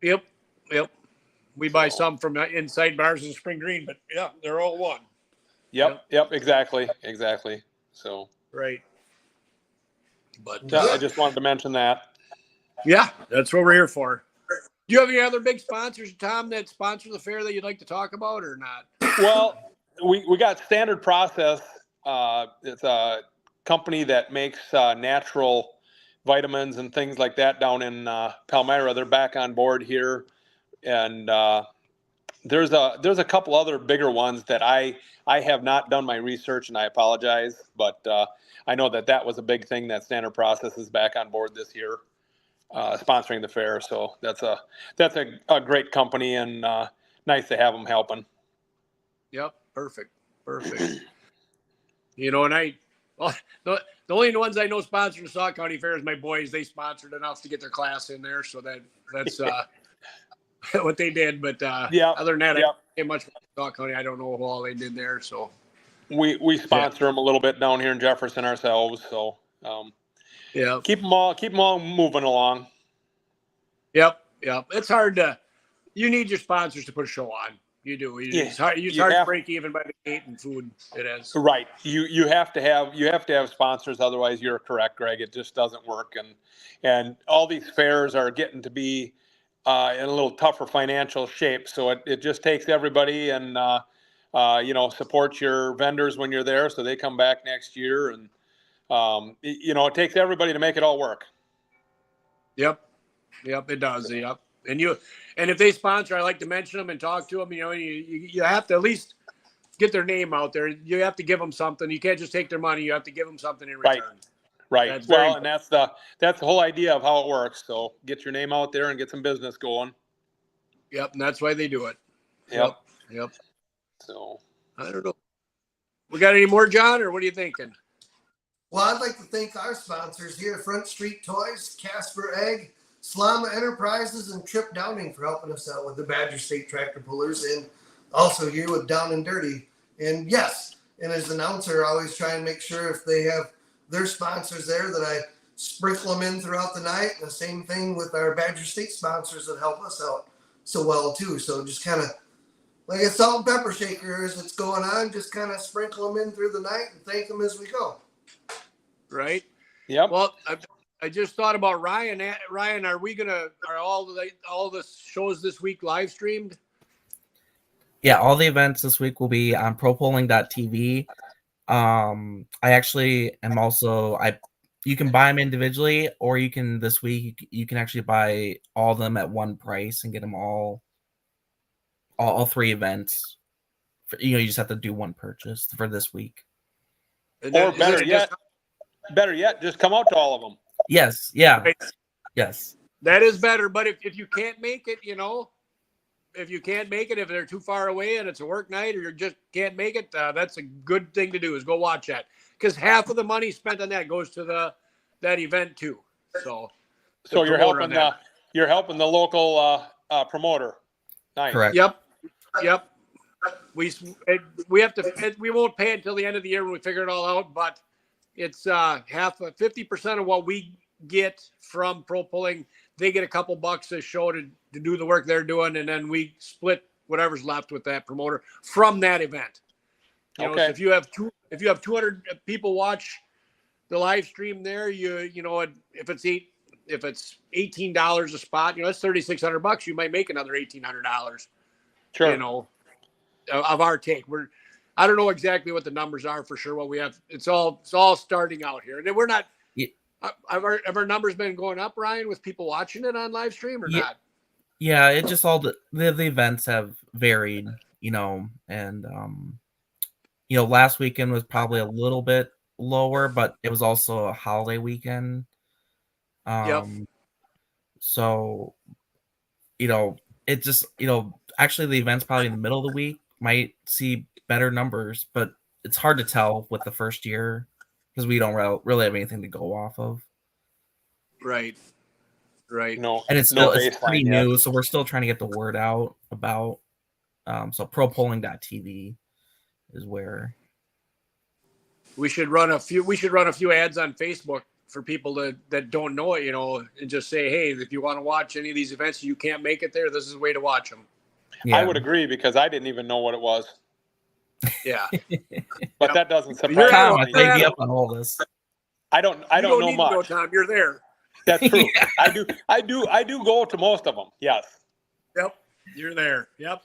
Yep. We buy some from Inside Bars in Spring Green, but yeah, they're all one. Yep. Exactly. So. Right. But I just wanted to mention that. Yeah, that's what we're here for. Do you have any other big sponsors, Tom, that sponsor the fair that you'd like to talk about or not? Well, we got Standard Process. It's a company that makes natural vitamins and things like that down in Palmyra. They're back on board here, and there's a couple other bigger ones that I have not done my research, and I apologize, but I know that was a big thing that Standard Process is back on board this year, sponsoring the fair. So that's a great company, and nice to have them helping. Yep, perfect. You know, and the only ones I know sponsoring the Sauk County Fair is my boys. They sponsored enough to get their class in there, so that's what they did. But other than that, I don't say much about Sauk County. I don't know all they did there. So we sponsor them a little bit down here in Jefferson ourselves. So keep them all moving along. Yep. It's hard you need your sponsors to put a show on. You do. It's hard to break even by the gate in food. It is. Right. You have to have sponsors. Otherwise, you're correct, Greg. It just doesn't work. And all these fairs are getting to be in a little tougher financial shape. So it just takes everybody and, support your vendors when you're there so they come back next year. And, it takes everybody to make it all work. Yep, it does. Yep. And if they sponsor, I like to mention them and talk to them. You have to at least get their name out there. You have to give them something. You can't just take their money. You have to give them something in return. Right. That's the whole idea of how it works. So get your name out there and get some business going. Yep, and that's why they do it. Yep. So I don't know. We got any more, John, or what are you thinking? Well, I'd like to thank our sponsors here, Front Street Toys, Casper Egg, Slama Enterprises, and Trip Downing for helping us out with the Badger State tractor pullers, and also here with Down and Dirty. And yes, and as announcer, I always try and make sure if they have their sponsors there that I sprinkle them in throughout the night. And the same thing with our Badger State sponsors that help us out so well too. So just kind of like a salt and pepper shaker as it's going on, just kind of sprinkle them in through the night and thank them as we go. Right. Yep. Well, I just thought about Ryan. Ryan, are all the shows this week live streamed? Yeah, all the events this week will be on propolling.tv. I actually am also you can buy them individually, or you can this week you can actually buy all of them at one price and get them all three events. You just have to do one purchase for this week. Or better yet, just come out to all of them. Yes. Yeah. Right. Yes. That is better. But if you can't make it, if they're too far away and it's a work night or you just can't make it, that's a good thing to do is go watch that. Because half of the money spent on that goes to that event too. So you're helping the local promoter. Nice. Correct. Yep. We won't pay until the end of the year when we figure it all out, but it's 50% of what we get from Pro Pulling. They get a couple bucks a show to do the work they're doing, and then we split whatever's left with that promoter from that event. So if you have 200 people watch the live stream there, if it's $18 a spot, that's $3,600. You might make another $1,800. Sure. Of our take. I don't know exactly what the numbers are for sure. What we have, it's all starting out here, and we're not. Yeah. Have our numbers been going up, Ryan, with people watching it on live stream or not? Yeah, it just all the events have varied, and last weekend was probably a little bit lower, but it was also a holiday weekend. So, it just, actually the event's probably in the middle of the week might see better numbers, but it's hard to tell with the first year because we don't really have anything to go off of. Right. No, And it's no it's pretty baseline yet. new, so we're still trying to get the word out about. So propolling.tv is where We should run a few ads on Facebook for people that don't know it, and just say, hey, if you want to watch any of these events, you can't make it there, this is the way to watch them. Yeah. I would agree because I didn't even know what it was. Yeah. But that doesn't You're surprise Tom, me. I think you up on all this. I don't You know need much. to know, Tom. You're there. That's true. Yeah. I do go to most of them. Yes. Yep. You're there. Yep.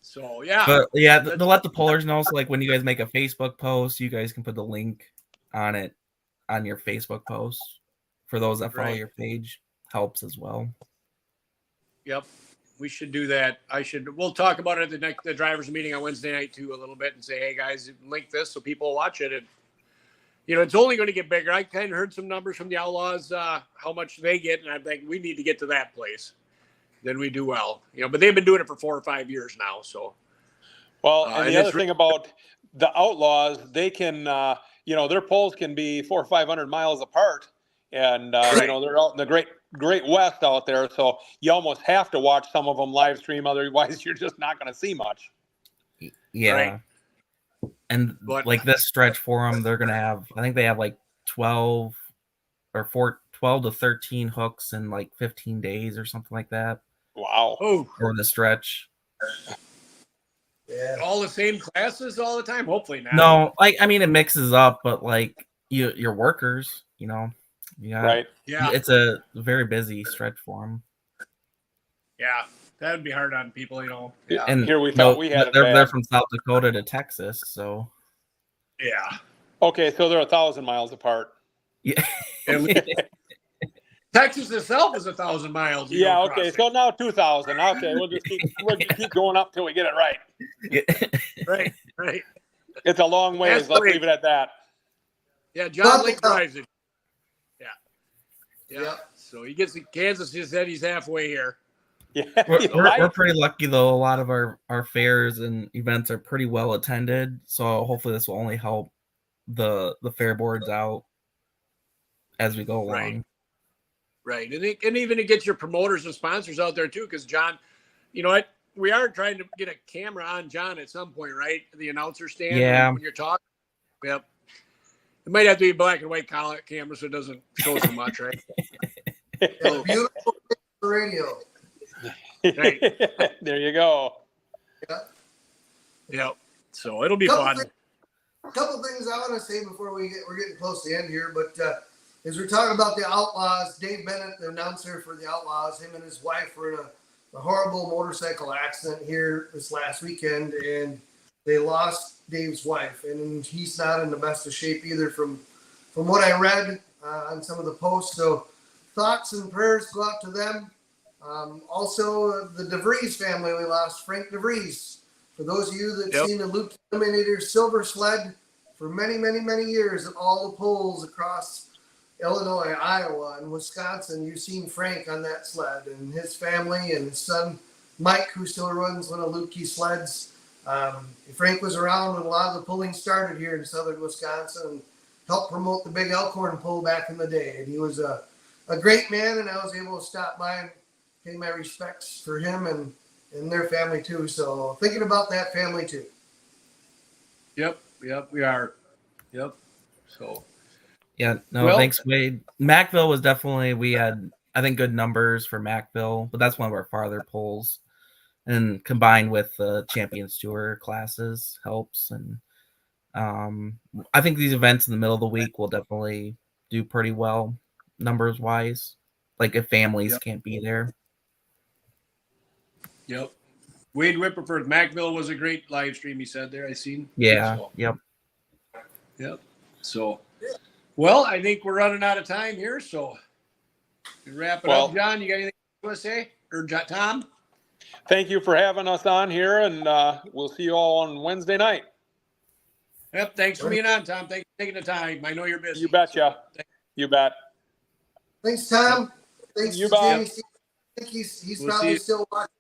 So yeah. But yeah, to let the pollers know, so like when you guys make a Facebook post, you guys can put the link on it on your Facebook post. For those that follow your page, helps as well. Yep. We should do that. We'll talk about it at the drivers meeting on Wednesday night too, a little bit, and say, hey guys, link this so people watch it. And it's only going to get bigger. I kind of heard some numbers from the Outlaws, how much they get, and I think we need to get to that place. Then we do well. But they've been doing it for 4 or 5 years now. So, Well, and the other thing about the Outlaws, they can, their polls can be 400 or 500 miles apart, and they're out in the great West out there. So you almost have to watch some of them live stream, otherwise you're just not going to see much. Yeah. Right. And like this stretch for them, they're gonna have. I think they have like 12 to 13 hooks in like 15 days or something like that. Wow. Oh, For the stretch. Yeah. all the same classes all the time? Hopefully not. No, it mixes up, but like your workers, yeah, Right. Yeah. it's a very busy stretch for them. Yeah. That would be hard on people, Yeah. And Here we thought we had it they're bad. from South Dakota to Texas, so Yeah. Okay, so they're 1,000 miles apart. yeah. Texas itself is 1,000 miles. Yeah. Okay. So now 2,000. Okay, we'll just keep going up till we get it right. Right. It's a long ways. That's Let's great. leave it at that. Yeah. John Lake drives it. Yeah. Yep. So he gets to Kansas. He said he's halfway here. Yeah. We're pretty lucky though. A lot of our fairs and events are pretty well attended, so hopefully this will only help the fair boards out as we go along. Right. And even to get your promoters and sponsors out there too, because John, you know what? We are trying to get a camera on John at some point, right? The announcer stand. Yeah. When you're talking. Yep. It might have to be black and white camera so it doesn't show so much, right? Yeah, beautiful radio. Right. There you go. Yep. So it'll be Couple fun. A couple things I want to say before we're getting close to the end here, but as we're talking about the Outlaws, Dave Bennett, the announcer for the Outlaws, him and his wife were in a horrible motorcycle accident here this last weekend, and they lost Dave's wife, and he's not in the best of shape either from what I read on some of the posts. So thoughts and prayers go out to them. Also, the DeVries family, we lost Frank DeVries. For those of you that have seen the Luke Eliminator silver sled for many, many, many years at all the polls across Illinois, Iowa, and Wisconsin, you've seen Frank on that sled and his family and his son, Mike, who still runs one of Lukey's sleds. Frank was around when a lot of the pulling started here in southern Wisconsin and helped promote the big Elkhorn pull back in the day. And he was a great man, and I was able to stop by and pay my respects for him and their family too. So thinking about that family too. Yep, we are. Yep. So Yeah, no, thanks, Wade. Macville was definitely, we had, I think, good numbers for Macville, but that's one of our farther polls. And combined with the Champions Tour classes helps. And I think these events in the middle of the week will definitely do pretty well numbers wise. Like if families can't be there. Yep. Wade Whipperford, Macville was a great live stream. He said there. I seen. Yeah. So, Yep. yep. So, well, I think we're running out of time here. So, we wrap it up. John, you got anything you want to say? Or Tom? Thank you for having us on here, and we'll see you all on Wednesday night. Yep. Thanks for being on, Tom. Thanks for taking the time. I know you're busy. You betcha. You bet. Thanks, Tom. Thanks You to bet. Jamie. I think he's We'll see probably you. still watching.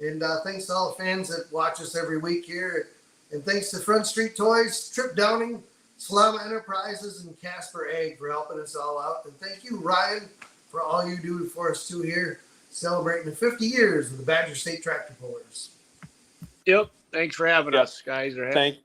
And thanks to all the fans that watch us every week here. And thanks to Front Street Toys, Trip Downing, Salama Enterprises, and Casper Egg for helping us all out. And thank you, Ryan, for all you do for us too here, celebrating the 50 years of the Badger State Tractor Pullers. Yep. Thanks for having us, guys. Thank